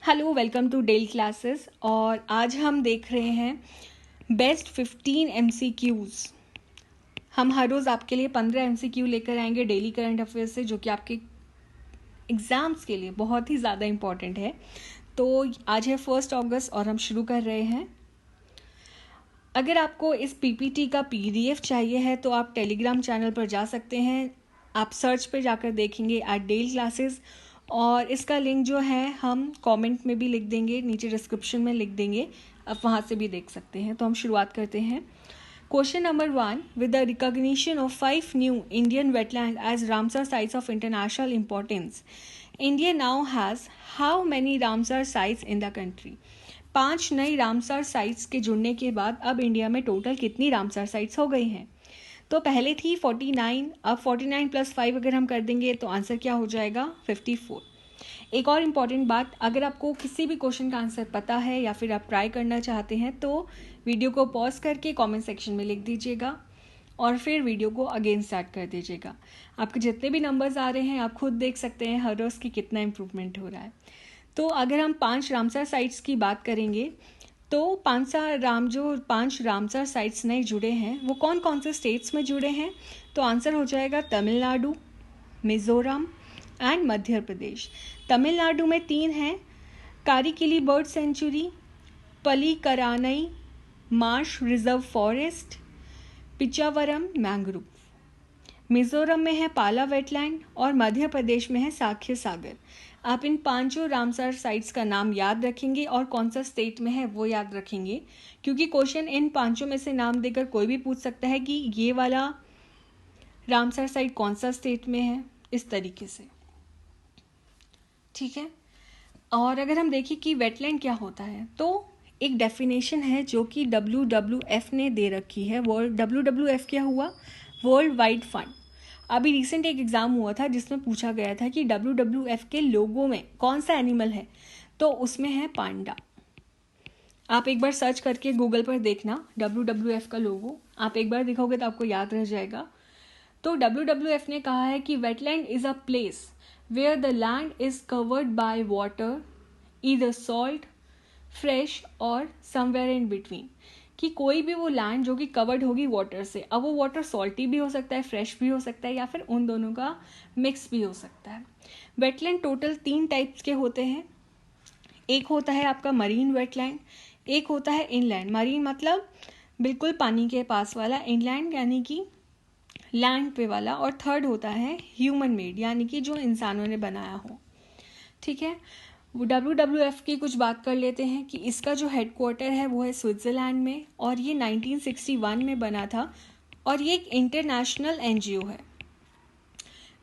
Hello, welcome to daily classes. और आज हम देख रहे हैं बेस्ट 15 MCQs। हम हर रोज़ आपके लिए 15 MCQ लेकर आएंगे डेली करंट अफेयर्स से, जो कि आपके एग्ज़ाम्स के लिए बहुत ही ज़्यादा इम्पॉर्टेंट है। तो आज है 1 अगस्त और हम शुरू कर रहे हैं। अगर आपको इस PPT का PDF चाहिए है तो आप टेलीग्राम चैनल पर जा सकते हैं। आप सर्च पर जाकर देखेंगे @डेली क्लासेस, और इसका लिंक जो है हम कमेंट में भी लिख देंगे, नीचे डिस्क्रिप्शन में लिख देंगे, आप वहाँ से भी देख सकते हैं। तो हम शुरुआत करते हैं। Question number 1, with the recognition of 5 new Indian wetland as Ramsar sites of international importance, India now has how many Ramsar sites in the country? 5 नई रामसर साइट्स के जुड़ने के बाद अब इंडिया में टोटल कितनी रामसर साइट्स हो गई हैं? तो पहले थी 49, अब 49 + 5 अगर हम कर देंगे तो आंसर क्या हो जाएगा? 54। एक और इम्पॉर्टेंट बात, अगर आपको किसी भी क्वेश्चन का आंसर पता है या फिर आप ट्राई करना चाहते हैं तो वीडियो को पॉज करके कमेंट सेक्शन में लिख दीजिएगा और फिर वीडियो को अगेन स्टार्ट कर दीजिएगा। आपके जितने भी नंबर्स आ रहे हैं आप खुद देख सकते हैं हर रोज़ की कितना इम्प्रूवमेंट हो रहा है। तो अगर हम 5 रामसर साइट्स की बात करेंगे तो 5 रामसर साइट्स नए जुड़े हैं, वो कौन कौन से स्टेट्स में जुड़े हैं? तो आंसर हो जाएगा तमिलनाडु, मिज़ोरम एंड मध्य प्रदेश। तमिलनाडु में 3 हैं, Karikili bird sanctuary, Pallikaranai marsh reserve forest, Pichavaram mangrove. Mizoram में है पाला वेटलैंड और मध्य प्रदेश में है साख्य सागर। आप इन 5 रामसर साइट्स का नाम याद रखेंगे और कौन सा स्टेट में है वो याद रखेंगे, क्योंकि क्वेश्चन इन 5 में से नाम देकर कोई भी पूछ सकता है कि ये वाला रामसर साइट कौन सा स्टेट में है, इस तरीके से। ठीक है। और अगर हम देखें कि वेटलैंड क्या होता है तो एक डेफिनेशन है जो कि WWF ने दे रखी है। WWF क्या हुआ? World wide fund. अभी रिसेंट एक एग्ज़ाम हुआ था जिसमें पूछा गया था कि WWF के लोगों में कौन सा एनिमल है, तो उसमें है पांडा। आप एक बार सर्च करके गूगल पर देखना WWF का लोगो, आप एक बार देखोगे तो आपको याद रह जाएगा। तो WWF ने कहा है कि wetland is a place where the land is covered by water, either salt, fresh और somewhere in between, कि कोई भी वो लैंड जो कि कवर्ड होगी वाटर से। अब वो वाटर सॉल्टी भी हो सकता है, फ्रेश भी हो सकता है, या फिर उन दोनों का मिक्स भी हो सकता है। वेटलैंड टोटल 3 टाइप्स के होते हैं। एक होता है आपका मरीन वेटलैंड, एक होता है इनलैंड। मरीन मतलब बिल्कुल पानी के पास वाला, इनलैंड यानी कि लैंड पे वाला, और थर्ड होता है ह्यूमन मेड यानी कि जो इंसानों ने बनाया हो। ठीक है। WWF की कुछ बात कर लेते हैं कि इसका जो हेडक्वार्टर है वो है स्विट्ज़रलैंड में, और ये 1961 में बना था, और ये एक इंटरनेशनल NGO है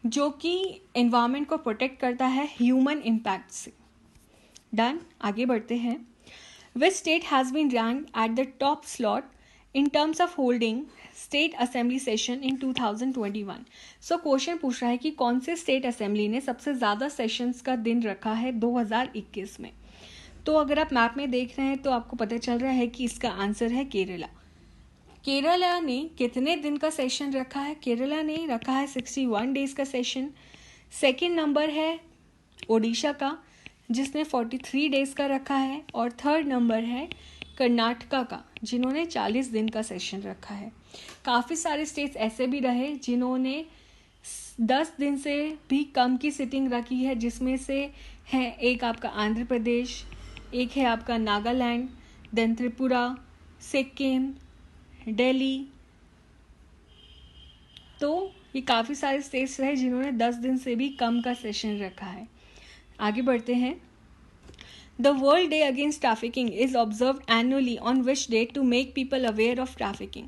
जो कि एनवायरनमेंट को प्रोटेक्ट करता है ह्यूमन इम्पैक्ट से। डन, आगे बढ़ते हैं। Which state has been ranked at the top slot in terms of holding state assembly session in 2021? सो क्वेश्चन पूछ रहा है कि कौन से स्टेट असेंबली ने सबसे ज़्यादा सेशंस का दिन रखा है 2021 में। तो अगर आप मैप में देख रहे हैं तो आपको पता चल रहा है कि इसका आंसर है केरला। केरला ने कितने दिन का सेशन रखा है? केरला ने रखा है 61 डेज का सेशन। सेकेंड नंबर है ओडिशा का जिसने 43 डेज का रखा है, और थर्ड नंबर है कर्नाटका का जिन्होंने 40 दिन का सेशन रखा है। काफ़ी सारे स्टेट्स ऐसे भी रहे जिन्होंने 10 दिन से भी कम की सिटिंग रखी है, जिसमें से है एक आपका आंध्र प्रदेश, एक है आपका नागालैंड, देन त्रिपुरा, सिक्किम, दिल्ली। तो ये काफ़ी सारे स्टेट्स रहे जिन्होंने 10 दिन से भी कम का सेशन रखा है। आगे बढ़ते हैं। The World Day Against Trafficking is observed annually on which day to make people aware of trafficking?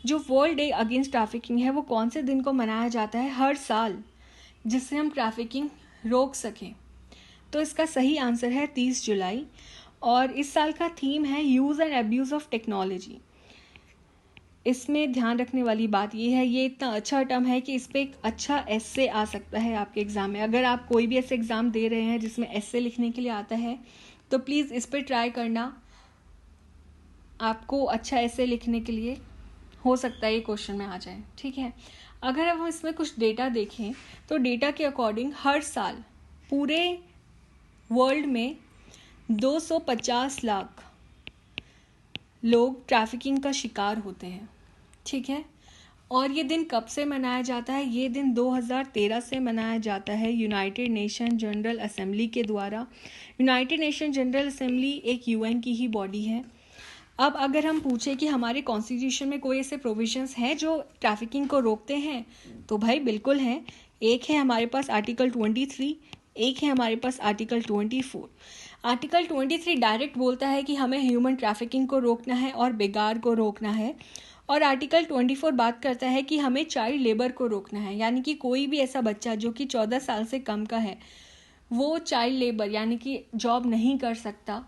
जो वर्ल्ड डे अगेंस्ट ट्रैफिकिंग है वो कौन से दिन को मनाया जाता है हर साल, जिससे हम ट्रैफिकिंग रोक सकें? तो इसका सही आंसर है 30 जुलाई, और इस साल का थीम है use and abuse of technology. इसमें ध्यान रखने वाली बात ये है, ये इतना अच्छा टर्म है कि इस पर एक अच्छा एस्से आ सकता है आपके एग्ज़ाम में। अगर आप कोई भी ऐसे एग्ज़ाम दे रहे हैं जिसमें एस्से लिखने के लिए आता है तो प्लीज़ इस पर ट्राई करना। आपको अच्छा एस्से लिखने के लिए हो सकता है ये क्वेश्चन में आ जाए। ठीक है। अगर हम इसमें कुछ डेटा देखें तो डेटा के अकॉर्डिंग हर साल पूरे वर्ल्ड में 250 लाख लोग ट्रैफिकिंग का शिकार होते हैं, ठीक है। और ये दिन कब से मनाया जाता है? ये दिन 2013 से मनाया जाता है यूनाइटेड नेशन जनरल असेंबली के द्वारा। यूनाइटेड नेशन जनरल असेंबली एक यूएन की ही बॉडी है। अब अगर हम पूछें कि हमारे कॉन्स्टिट्यूशन में कोई ऐसे प्रोविजंस हैं जो ट्रैफिकिंग को रोकते हैं, तो भाई बिल्कुल हैं। एक है हमारे पास आर्टिकल 23, एक है हमारे पास आर्टिकल 24। आर्टिकल 23 डायरेक्ट बोलता है कि हमें ह्यूमन ट्रैफिकिंग को रोकना है और बेगार को रोकना है, और आर्टिकल 24 बात करता है कि हमें चाइल्ड लेबर को रोकना है, यानी कि कोई भी ऐसा बच्चा जो कि 14 साल से कम का है वो चाइल्ड लेबर यानी कि जॉब नहीं कर सकता।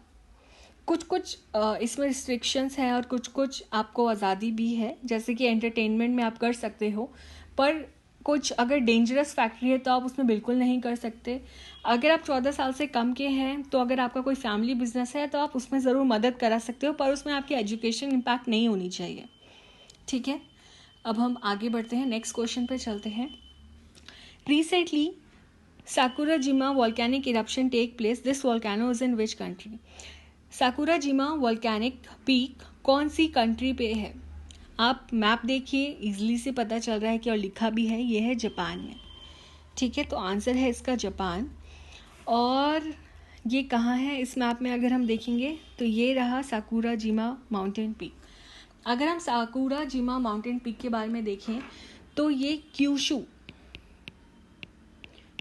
कुछ कुछ इसमें रिस्ट्रिक्शंस हैं और कुछ कुछ आपको आज़ादी भी है, जैसे कि एंटरटेनमेंट में आप कर सकते हो, पर कुछ अगर डेंजरस फैक्ट्री है तो आप उसमें बिल्कुल नहीं कर सकते। अगर आप 14 साल से कम के हैं तो अगर आपका कोई फैमिली बिजनेस है तो आप उसमें ज़रूर मदद करा सकते हो, पर उसमें आपकी एजुकेशन इम्पैक्ट नहीं होनी चाहिए, ठीक है। अब हम आगे बढ़ते हैं, नेक्स्ट क्वेश्चन पे चलते हैं। Recently Sakurajima volcanic eruption take place, this volcano is in which country? Sakurajima volcanic peak कौन सी कंट्री पे है? आप मैप देखिए, इजीली से पता चल रहा है कि, और लिखा भी है, ये है जापान में, ठीक है। तो आंसर है इसका जापान। और ये कहाँ है इस मैप में अगर हम देखेंगे तो ये रहा साकुराजिमा माउंटेन पीक। अगर हम साकुराजिमा माउंटेन पीक के बारे में देखें तो ये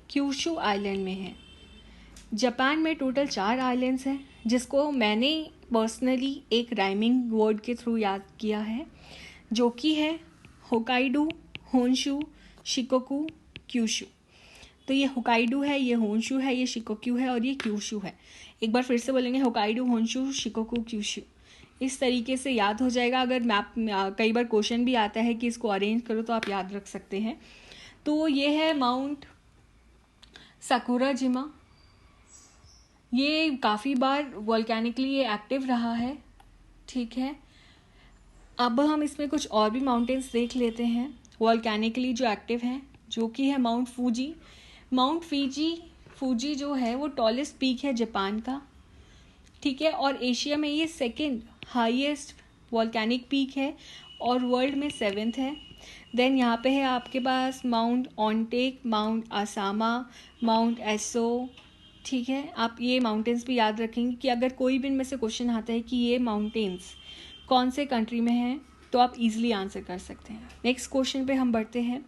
क्यूशू आइलैंड में है। जापान में टोटल 4 आइलैंड्स हैं, जिसको मैंने पर्सनली एक राइमिंग वर्ड के थ्रू याद किया है, जो कि है होकाइडो, होन्शु, शिकोकू, क्यूशू। तो ये होकाइडो है, ये होन्शु है, ये शिकोक्यू है और ये क्यूशू है। एक बार फिर से बोलेंगे, होकाइडो, होन्शु, शिकोकू, क्यूशू। इस तरीके से याद हो जाएगा। अगर मैप कई बार क्वेश्चन भी आता है कि इसको अरेंज करो तो आप याद रख सकते हैं। तो ये है माउंट साकुराजिमा। ये काफ़ी बार वॉल्केनिकली ये एक्टिव रहा है, ठीक है। अब हम इसमें कुछ और भी माउंटेन्स देख लेते हैं वॉल्केनिकली जो एक्टिव हैं, जो कि है माउंट फूजी जो है वो टॉलेस्ट पीक है जापान का, ठीक है। और एशिया में ये सेकंड हाईएस्ट वॉल्केनिक पीक है और वर्ल्ड में 7th है। देन यहाँ पे है आपके पास माउंट ऑनटेक, माउंट आसामा, माउंट एसो, ठीक है। आप ये माउंटेन्स भी याद रखेंगे कि अगर कोई भी इनमें से क्वेश्चन आता है कि ये माउंटेन्स कौन से कंट्री में हैं तो आप इजीली आंसर कर सकते हैं। नेक्स्ट क्वेश्चन पे हम बढ़ते हैं।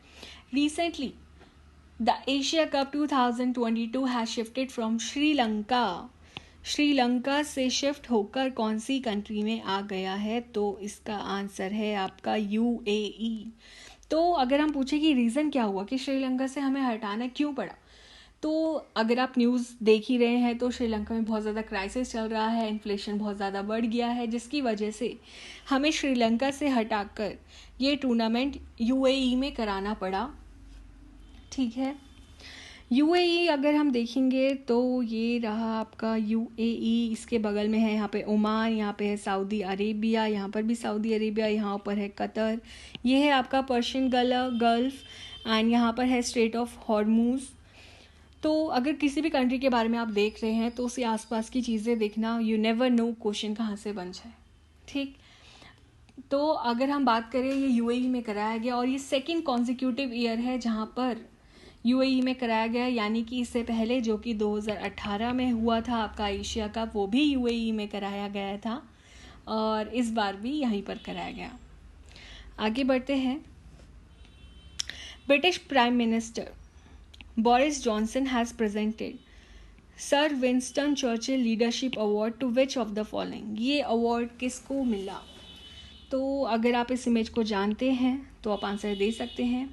Recently the Asia cup 2022 has shifted from Sri Lanka से शिफ्ट होकर कौन सी कंट्री में आ गया है? तो इसका आंसर है आपका यूएई। तो अगर हम पूछें कि रीज़न क्या हुआ कि श्रीलंका से हमें हटाना क्यों पड़ा, तो अगर आप न्यूज़ देख ही रहे हैं तो श्रीलंका में बहुत ज़्यादा क्राइसिस चल रहा है, इन्फ्लेशन बहुत ज़्यादा बढ़ गया है, जिसकी वजह से हमें श्रीलंका से हटाकर ये टूर्नामेंट यूएई में कराना पड़ा, ठीक है। यूएई अगर हम देखेंगे तो ये रहा आपका यूएई, इसके बगल में है यहाँ पे ओमान, यहाँ पे है सऊदी अरेबिया, यहाँ पर भी सऊदी अरेबिया, यहाँ पर है कतर, ये है आपका पर्शियन गल्फ एंड यहाँ पर है स्ट्रेट ऑफ हॉर्मूज। तो अगर किसी भी कंट्री के बारे में आप देख रहे हैं तो उसके आसपास की चीज़ें देखना, यू नेवर नो क्वेश्चन कहाँ से बन जाए, ठीक। तो अगर हम बात करें, ये यूएई में कराया गया और ये सेकंड कॉन्जिक्यूटिव ईयर है जहाँ पर यूएई में कराया गया, यानी कि इससे पहले जो कि 2018 में हुआ था आपका एशिया कप, वो भी यूएई में कराया गया था और इस बार भी यहीं पर कराया गया। आगे बढ़ते हैं। British prime minister Boris Johnson has presented sir Winston Churchill leadership award to which of the following? ये अवार्ड किसको मिला? तो अगर आप इस इमेज को जानते हैं तो आप आंसर दे सकते हैं।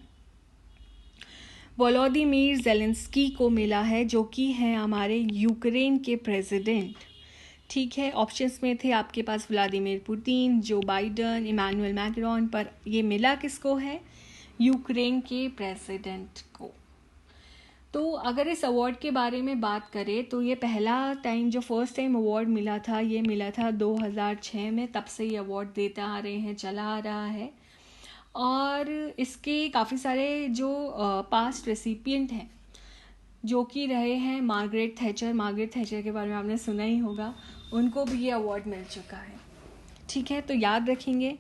वोलोदिमीर ज़ेलेंस्की को मिला है, जो कि हैं हमारे यूक्रेन के प्रेसिडेंट, ठीक है। ऑप्शंस में थे आपके पास व्लादिमीर पुतिन, जो बाइडन, इमानुएल मैक्रोन, पर ये मिला किसको है? यूक्रेन के प्रेसिडेंट को। तो अगर इस अवार्ड के बारे में बात करें तो ये पहला टाइम, जो फर्स्ट टाइम अवार्ड मिला था, ये मिला था 2006 में। तब से ये अवार्ड देते आ रहे हैं, चला आ रहा है। और इसके काफ़ी सारे जो पास्ट रेसिपिएंट हैं जो कि रहे हैं मार्गरेट थैचर। मार्गरेट थैचर के बारे में आपने सुना ही होगा, उनको भी ये अवार्ड मिल चुका है। ठीक है, तो याद रखेंगे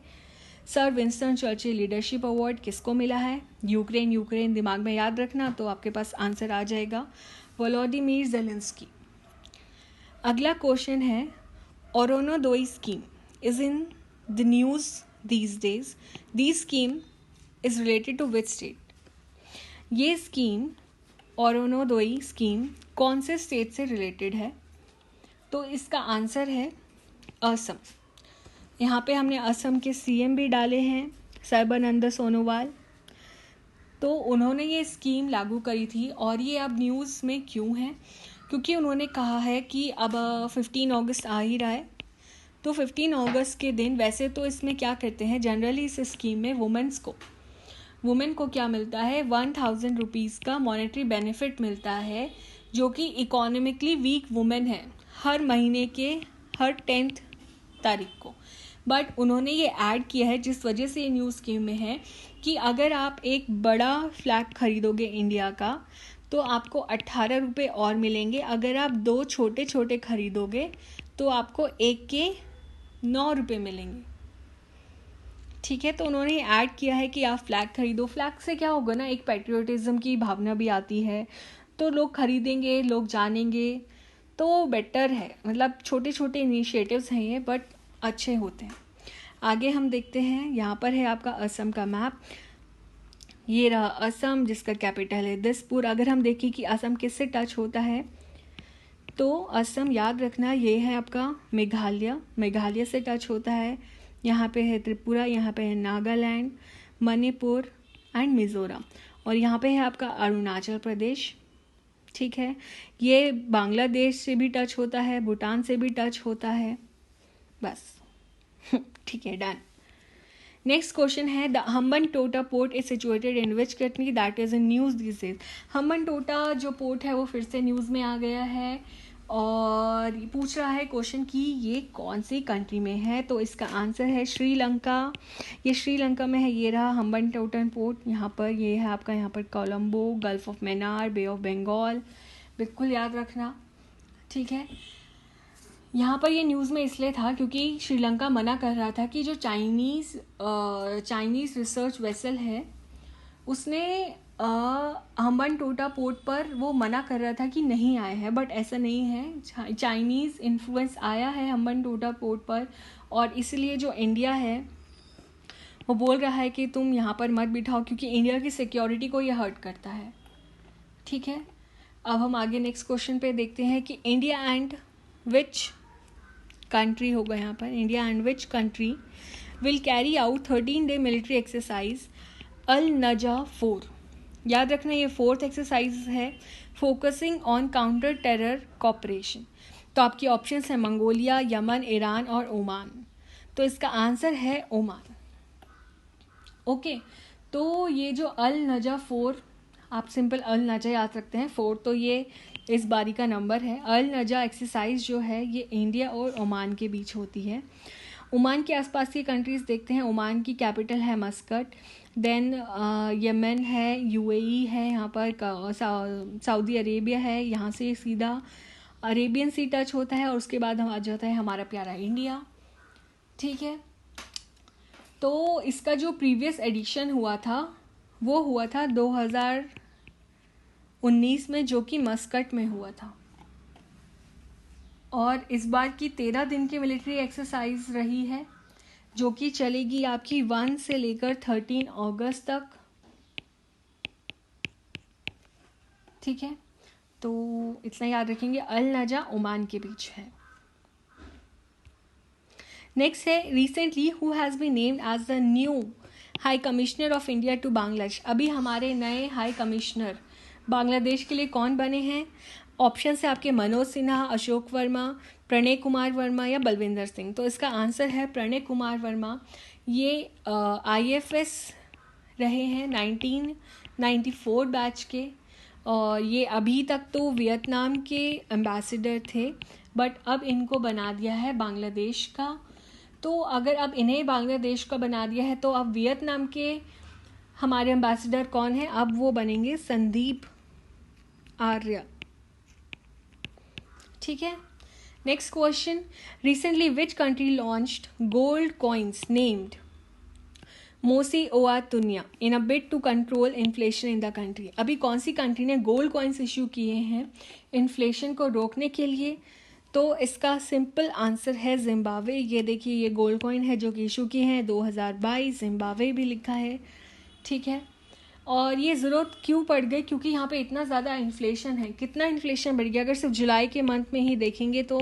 sir Winston Churchill leadership award किसको मिला है? यूक्रेन दिमाग में याद रखना, तो आपके पास आंसर आ जाएगा, वोलोडिमीर ज़ेलेंस्की। अगला क्वेश्चन है, Orunodoi scheme is in the news these days. The scheme is related to which state? ये स्कीम, ओरोनोदोई स्कीम, कौन से स्टेट से रिलेटेड है? तो इसका आंसर है असम। यहाँ पे हमने असम के सीएम भी डाले हैं, सर्बानंद सोनोवाल। तो उन्होंने ये स्कीम लागू करी थी, और ये अब न्यूज़ में क्यों है? क्योंकि उन्होंने कहा है कि अब 15 अगस्त आ ही रहा है, तो 15 अगस्त के दिन, वैसे तो इसमें क्या करते हैं जनरली इस स्कीम में वुमेन को क्या मिलता है, 1000 रुपीज़ का मॉनेटरी बेनिफिट मिलता है, जो कि इकोनॉमिकली वीक वुमेन है, हर महीने के हर 10th तारीख को। बट उन्होंने ये ऐड किया है, जिस वजह से ये न्यू स्कीम में है, कि अगर आप एक बड़ा फ्लैग खरीदोगे इंडिया का, तो आपको 18 रुपये और मिलेंगे। अगर आप 2 छोटे छोटे खरीदोगे तो आपको एक के 9 रुपये मिलेंगे। ठीक है, तो उन्होंने ऐड किया है कि आप फ्लैग खरीदो। फ्लैग से क्या होगा ना, एक पैट्रियोटिज्म की भावना भी आती है, तो लोग खरीदेंगे, लोग जानेंगे, तो बेटर है। मतलब छोटे छोटे इनिशिएटिव्स हैं ये, बट अच्छे होते हैं। आगे हम देखते हैं, यहाँ पर है आपका असम का मैप। ये रहा असम, जिसका कैपिटल है दिसपुर। अगर हम देखें कि असम किससे टच होता है, तो असम याद रखना ये है आपका मेघालय से टच होता है। यहाँ पे है त्रिपुरा, यहाँ पे है नागालैंड, मणिपुर एंड मिज़ोरम, और यहाँ पे है आपका अरुणाचल प्रदेश। ठीक है, ये बांग्लादेश से भी टच होता है, भूटान से भी टच होता है, बस। ठीक है, डन। नेक्स्ट क्वेश्चन है, the Hambantota port is situated in which country that is in news this days. Hambantota जो पोर्ट है वो फिर से न्यूज़ में आ गया है, और पूछ रहा है क्वेश्चन कि ये कौन सी कंट्री में है। तो इसका आंसर है श्रीलंका। ये श्रीलंका में है। ये रहा हम्बनटोटा पोर्ट, यहाँ पर ये है आपका, यहाँ पर Colombo, gulf of Mannar, bay of Bengal, बिल्कुल याद रखना। ठीक है, यहाँ पर ये न्यूज़ में इसलिए था क्योंकि श्रीलंका मना कर रहा था कि जो चाइनीज़ रिसर्च वेसल है, उसने हम्बनटोटा पोर्ट पर वो मना कर रहा था कि नहीं आए हैं, बट ऐसा नहीं है। चाइनीज़ इन्फ्लुएंस आया है हम्बनटोटा पोर्ट पर, और इसलिए जो इंडिया है वो बोल रहा है कि तुम यहाँ पर मत बिठाओ, क्योंकि इंडिया की सिक्योरिटी को ये हर्ट करता है। ठीक है, अब हम आगे नेक्स्ट क्वेश्चन पे देखते हैं कि इंडिया एंड विच कंट्री होगा यहाँ पर, India and which country will carry out 13-day military exercise Al Najah 4। याद रखना ये 4th एक्सरसाइज है, focusing on counter terror cooperation. तो आपकी ऑप्शंस हैं मंगोलिया, यमन, ईरान और ओमान। तो इसका आंसर है ओमान। ओके, तो ये जो अल नजा 4, आप सिंपल अल नजा याद रखते हैं, 4 तो ये इस बारी का नंबर है। अल नजा एक्सरसाइज जो है ये इंडिया और ओमान के बीच होती है। ओमान के आसपास की कंट्रीज़ देखते हैं। ओमान की कैपिटल है मस्कट, देन यमन है, यूएई है, यहाँ पर सऊदी अरेबिया है, यहाँ से सीधा अरेबियन सी टच होता है, और उसके बाद हम आ जाता है हमारा प्यारा इंडिया। ठीक है, तो इसका जो प्रीवियस एडिशन हुआ था वो हुआ था 2019 में, जो कि मस्कट में हुआ था। और इस बार की 13 दिन की मिलिट्री एक्सरसाइज रही है, जो कि चलेगी आपकी 1 से लेकर 13 अगस्त तक। ठीक है, तो इतना याद रखेंगे, अल नजा ओमान के बीच है। नेक्स्ट है, recently who has been named as the new high commissioner of India to Bangladesh. अभी हमारे नए हाई कमिश्नर बांग्लादेश के लिए कौन बने हैं? ऑप्शन है आपके मनोज सिन्हा, अशोक वर्मा, प्रणय कुमार वर्मा या बलविंदर सिंह। तो इसका आंसर है प्रणय कुमार वर्मा। ये IFS रहे हैं 1994 बैच के, और ये अभी तक तो वियतनाम के एम्बेसडर थे, बट अब इनको बना दिया है बांग्लादेश का। तो अगर अब इन्हें बांग्लादेश का बना दिया है, तो अब वियतनाम के हमारे एम्बेसडर कौन है? अब वो बनेंगे संदीप आर्य। ठीक है, next question, recently which country launched gold coins named Mosi Oa Tunya in a bid to control inflation in the country. अभी कौन सी कंट्री ने गोल्ड कॉइन्स इशू किए हैं इन्फ्लेशन को रोकने के लिए? तो इसका सिंपल आंसर है जिम्बाब्वे। ये देखिए, ये गोल्ड कॉइन है जो कि इशू किए हैं 2022, जिम्बाब्वे भी लिखा है। ठीक है, और ये ज़रूरत क्यों पड़ गई? क्योंकि यहाँ पे इतना ज़्यादा इन्फ्लेशन है। कितना इन्फ्लेशन बढ़ गया? अगर सिर्फ जुलाई के मंथ में ही देखेंगे तो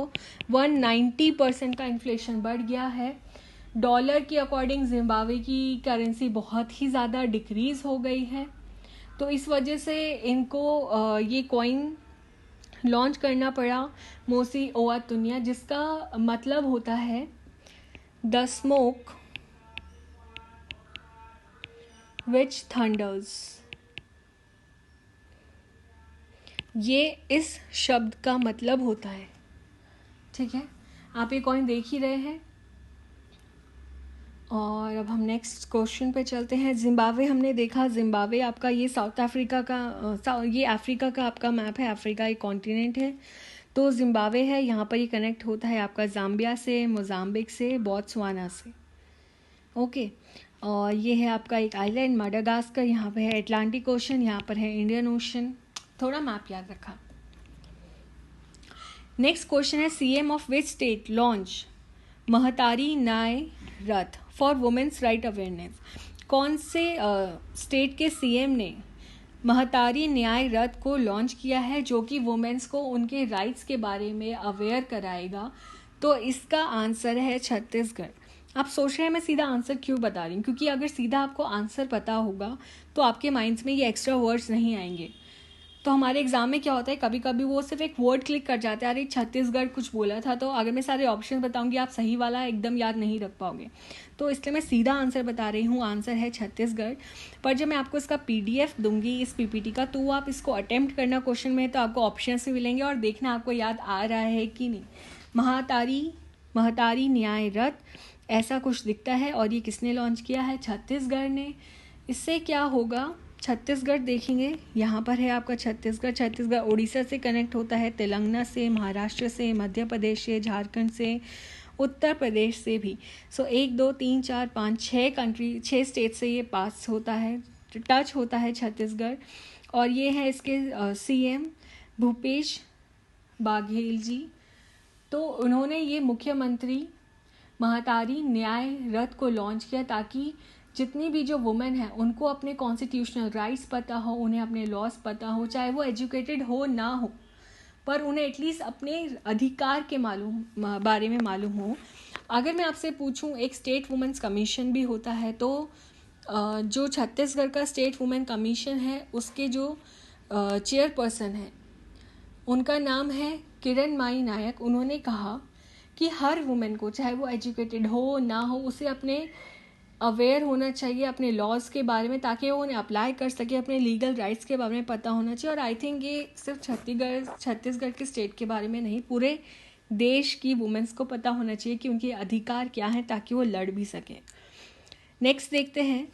190% का इन्फ्लेशन बढ़ गया है। डॉलर के अकॉर्डिंग जिम्बाब्वे की करेंसी बहुत ही ज़्यादा डिक्रीज़ हो गई है। तो इस वजह से इनको ये कॉइन लॉन्च करना पड़ा, मोसी ओआ तुनिया, जिसका मतलब होता है द स्मोक विच थंडर्स। ये इस शब्द का मतलब होता है। ठीक है, आप ये कॉइन देख ही रहे हैं। और अब हम नेक्स्ट क्वेश्चन पे चलते हैं। जिम्बाब्वे हमने देखा, जिम्बाब्वे आपका ये साउथ अफ्रीका का ये अफ्रीका का आपका मैप है। अफ्रीका एक कॉन्टिनेंट है, तो जिम्बाब्वे है। यहाँ पर ये कनेक्ट होता है आपका जाम्बिया से, मोजाम्बिक से, बोत्सवाना से। ओके, और ये है आपका एक आइलैंड माडागास्कर। यहाँ पे है अटलांटिक ओशन, यहाँ पर है इंडियन ओशन। थोड़ा मैप याद रखा। नेक्स्ट क्वेश्चन है, CM of which state launch महतारी न्याय रथ फॉर वुमेन्स राइट अवेयरनेस। कौन से स्टेट के सीएम ने महतारी न्याय रथ को लॉन्च किया है जो कि वुमेन्स को उनके राइट्स के बारे में अवेयर कराएगा? तो इसका आंसर है छत्तीसगढ़। आप सोच रहे हैं मैं सीधा आंसर क्यों बता रही हूँ? क्योंकि अगर सीधा आपको आंसर पता होगा तो आपके माइंड्स में ये एक्स्ट्रा वर्ड्स नहीं आएंगे। तो हमारे एग्जाम में क्या होता है, कभी कभी वो सिर्फ एक वर्ड क्लिक कर जाते हैं, अरे छत्तीसगढ़ कुछ बोला था, तो अगर मैं सारे ऑप्शन बताऊंगी आप सही वाला एकदम याद नहीं रख पाओगे। तो इसलिए मैं सीधा आंसर बता रही हूँ, आंसर है छत्तीसगढ़। पर जब मैं आपको इसका पीडीएफ दूंगी इस पीपीटी का, तो आप इसको अटेम्प्ट करना क्वेश्चन में, तो आपको ऑप्शन भी मिलेंगे और देखना आपको याद आ रहा है कि नहीं। महतारी न्याय रथ ऐसा कुछ दिखता है, और ये किसने लॉन्च किया है? छत्तीसगढ़ ने। इससे क्या होगा, छत्तीसगढ़ देखेंगे, यहाँ पर है आपका छत्तीसगढ़। छत्तीसगढ़ उड़ीसा से कनेक्ट होता है, तेलंगाना से, महाराष्ट्र से, मध्य प्रदेश से, झारखंड से, उत्तर प्रदेश से भी। सो 1 2 3 4 5 6 स्टेट से ये पास होता है, टच होता है छत्तीसगढ़। और ये है इसके सीएम भूपेश बाघेल जी। तो उन्होंने ये मुख्यमंत्री महतारी न्याय रथ को लॉन्च किया ताकि जितनी भी जो वुमेन है उनको अपने कॉन्स्टिट्यूशनल राइट्स पता हो, उन्हें अपने लॉज पता हो, चाहे वो एजुकेटेड हो ना हो, पर उन्हें एटलीस्ट अपने अधिकार के बारे में मालूम हो। अगर मैं आपसे पूछूं, एक स्टेट वुमेन्स कमीशन भी होता है, तो जो छत्तीसगढ़ का स्टेट वुमेन कमीशन है उसके जो चेयरपर्सन है उनका नाम है किरण माई नायक। उन्होंने कहा कि हर वुमेन को, चाहे वो एजुकेटेड हो ना हो, उसे अपने अवेयर होना चाहिए अपने लॉज के बारे में, ताकि वो उन्हें अप्लाई कर सके, अपने लीगल राइट्स के बारे में पता होना चाहिए। और आई थिंक ये सिर्फ छत्तीसगढ़ के स्टेट के बारे में नहीं, पूरे देश की वुमेन्स को पता होना चाहिए कि उनके अधिकार क्या हैं, ताकि वो लड़ भी सकें। नेक्स्ट देखते हैं,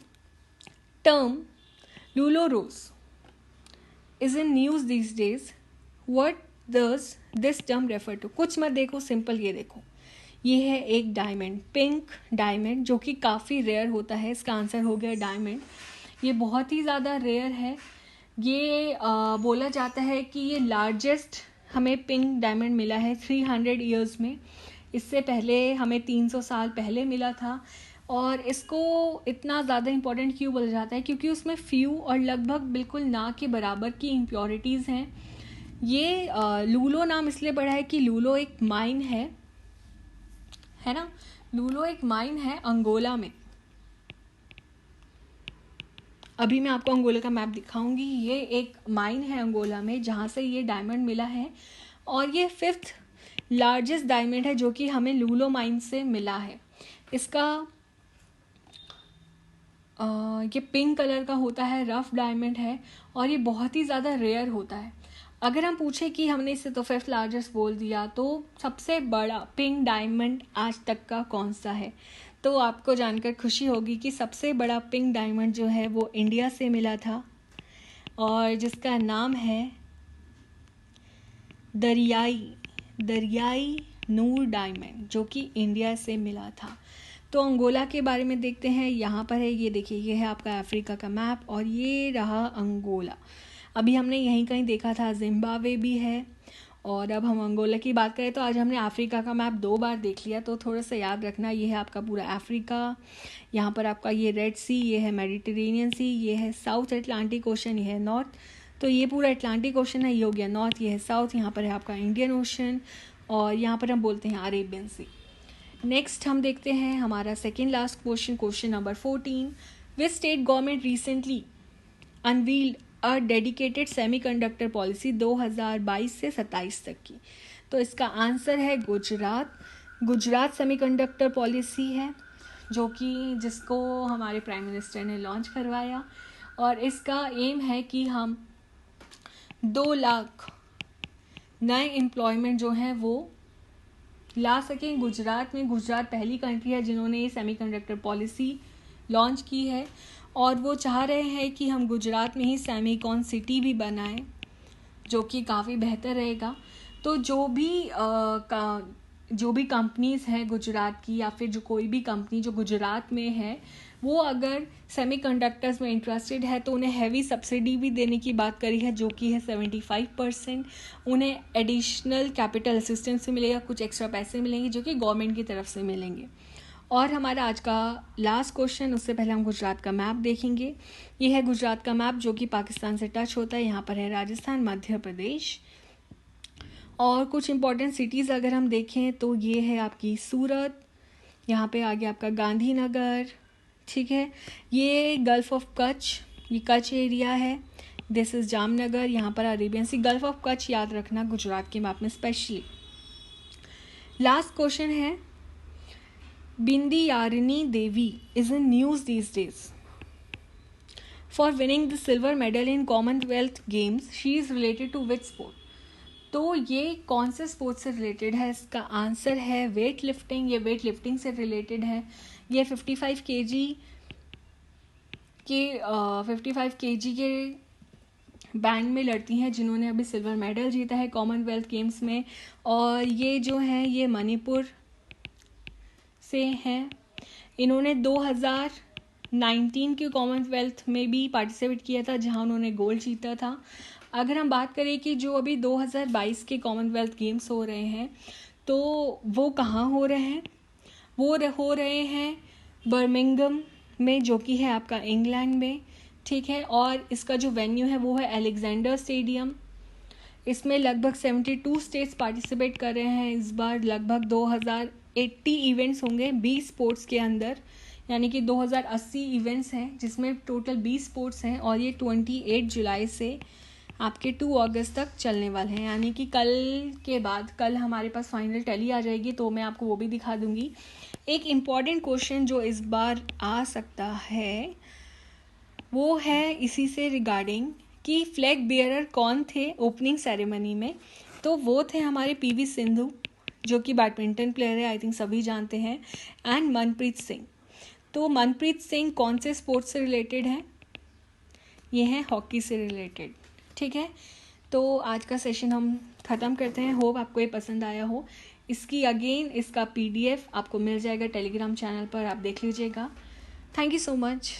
टर्म लूलोरोस is in news these days, what does this term refer to? कुछ मत देखो, सिंपल ये देखो, ये है एक डायमंड, पिंक डायमंड, जो कि काफ़ी रेयर होता है। इसका आंसर हो गया डायमंड। ये बहुत ही ज़्यादा रेयर है। ये बोला जाता है कि ये लार्जेस्ट हमें पिंक डायमंड मिला है 300 ईयर्स में। इससे पहले हमें 300 साल पहले मिला था। और इसको इतना ज़्यादा इम्पोर्टेंट क्यों बोला जाता है? क्योंकि उसमें फ्यू और लगभग बिल्कुल ना के बराबर की इम्प्योरिटीज़ हैं। ये लूलो नाम इसलिए पड़ा है कि लूलो एक माइन है ना। लूलो एक माइन है अंगोला में। अभी मैं आपको अंगोला का मैप दिखाऊंगी। ये एक माइन है अंगोला में जहाँ से ये डायमंड मिला है, और ये 5th लार्जेस्ट डायमंड है जो कि हमें लूलो माइन से मिला है। इसका ये पिंक कलर का होता है, रफ डायमंड है, और ये बहुत ही ज़्यादा रेयर होता है। अगर हम पूछें कि हमने इसे तो 5th लार्जेस्ट बोल दिया, तो सबसे बड़ा पिंक डायमंड आज तक का कौन सा है? तो आपको जानकर खुशी होगी कि सबसे बड़ा पिंक डायमंड जो है वो इंडिया से मिला था, और जिसका नाम है दरियाई नूर डायमंड जो कि इंडिया से मिला था। तो अंगोला के बारे में देखते हैं। यहाँ पर है, ये देखिए, ये है आपका अफ्रीका का मैप और ये रहा अंगोला। अभी हमने यहीं कहीं देखा था जिम्बाब्वे भी है। और अब हम अंगोला की बात करें तो आज हमने अफ्रीका का मैप 2 बार देख लिया, तो थोड़ा सा याद रखना। ये है आपका पूरा अफ्रीका, यहाँ पर आपका ये रेड सी, ये है मेडिटेरेनियन सी, ये है साउथ अटलांटिक ओशन, ये है नॉर्थ। तो ये पूरा अटलांटिक ओशन है, ये हो गया नॉर्थ, ये है साउथ। यहाँ पर है आपका इंडियन ओशन और यहाँ पर हम बोलते हैं अरेबियन सी। नेक्स्ट हम देखते हैं हमारा second last question number 14। Which state government recently unveiled a dedicated semiconductor policy 2022 से 27 तक की। तो इसका आंसर है गुजरात सेमीकंडक्टर पॉलिसी है, जो कि जिसको हमारे प्राइम मिनिस्टर ने लॉन्च करवाया। और इसका एम है कि हम 2 लाख नए एम्प्लॉयमेंट जो हैं वो ला सकें गुजरात में। गुजरात पहली कंट्री है जिन्होंने ये सेमीकंडक्टर पॉलिसी लॉन्च की है और वो चाह रहे हैं कि हम गुजरात में ही सेमीकॉन सिटी भी बनाएं, जो कि काफ़ी बेहतर रहेगा। तो जो भी कंपनीज़ हैं गुजरात की, या फिर जो कोई भी कंपनी जो गुजरात में है, वो अगर सेमीकंडक्टर्स में इंटरेस्टेड है तो उन्हें हैवी सब्सिडी भी देने की बात करी है, जो कि है 75%। उन्हें एडिशनल कैपिटल असिस्टेंस से मिलेगा, कुछ एक्स्ट्रा पैसे मिलेंगे जो कि गवर्नमेंट की तरफ से मिलेंगे। और हमारा आज का लास्ट क्वेश्चन, उससे पहले हम गुजरात का मैप देखेंगे। ये है गुजरात का मैप जो कि पाकिस्तान से टच होता है। यहाँ पर है राजस्थान, मध्य प्रदेश। और कुछ इंपॉर्टेंट सिटीज़ अगर हम देखें तो ये है आपकी सूरत, यहाँ पे आ गया आपका गांधीनगर, ठीक है। ये गल्फ ऑफ कच्छ, ये कच्छ एरिया है। दिस इज़ जामनगर, यहाँ पर Arabian sea. Gulf of Kutch याद रखना गुजरात के मैप में स्पेशली। लास्ट क्वेश्चन है, बिंदियारिनी देवी is in news these days for winning the silver medal in Commonwealth Games. She is related to which sport? तो ये कौन से स्पोर्ट से रिलेटेड है? इसका आंसर है वेट लिफ्टिंग। ये वेट लिफ्टिंग से रिलेटेड है। ये 55 kg के बैंड में लड़ती हैं जिन्होंने अभी सिल्वर मेडल जीता है कॉमनवेल्थ गेम्स में। और ये जो है ये मणिपुर से हैं। इन्होंने 2019 के कॉमनवेल्थ में भी पार्टिसिपेट किया था, जहां उन्होंने गोल्ड जीता था। अगर हम बात करें कि जो अभी 2022 के कॉमनवेल्थ गेम्स हो रहे हैं तो वो कहाँ हो रहे हैं? वो हो रहे हैं बर्मिंघम में, जो कि है आपका इंग्लैंड में, ठीक है। और इसका जो वेन्यू है वो है अलेक्जेंडर स्टेडियम। इसमें लगभग 72 स्टेट्स पार्टिसिपेट कर रहे हैं इस बार। लगभग 2080 इवेंट्स होंगे 20 स्पोर्ट्स के अंदर, यानी कि 2080 इवेंट्स हैं जिसमें टोटल 20 स्पोर्ट्स हैं। और ये 28 जुलाई से आपके 2 अगस्त तक चलने वाले हैं, यानी कि कल के बाद, कल हमारे पास फाइनल टैली आ जाएगी तो मैं आपको वो भी दिखा दूंगी। एक इम्पॉर्टेंट क्वेश्चन जो इस बार आ सकता है वो है इसी से रिगार्डिंग कि फ्लैग बियरर कौन थे ओपनिंग सेरेमनी में। तो वो थे हमारे पीवी सिंधु, जो कि बैडमिंटन प्लेयर है, आई थिंक सभी जानते हैं, एंड मनप्रीत सिंह। तो मनप्रीत सिंह कौन से स्पोर्ट्स से रिलेटेड है? ये है हॉकी से रिलेटेड, ठीक है। तो आज का सेशन हम ख़त्म करते हैं। होप आपको ये पसंद आया हो। इसका PDF आपको मिल जाएगा टेलीग्राम चैनल पर, आप देख लीजिएगा। Thank you so much.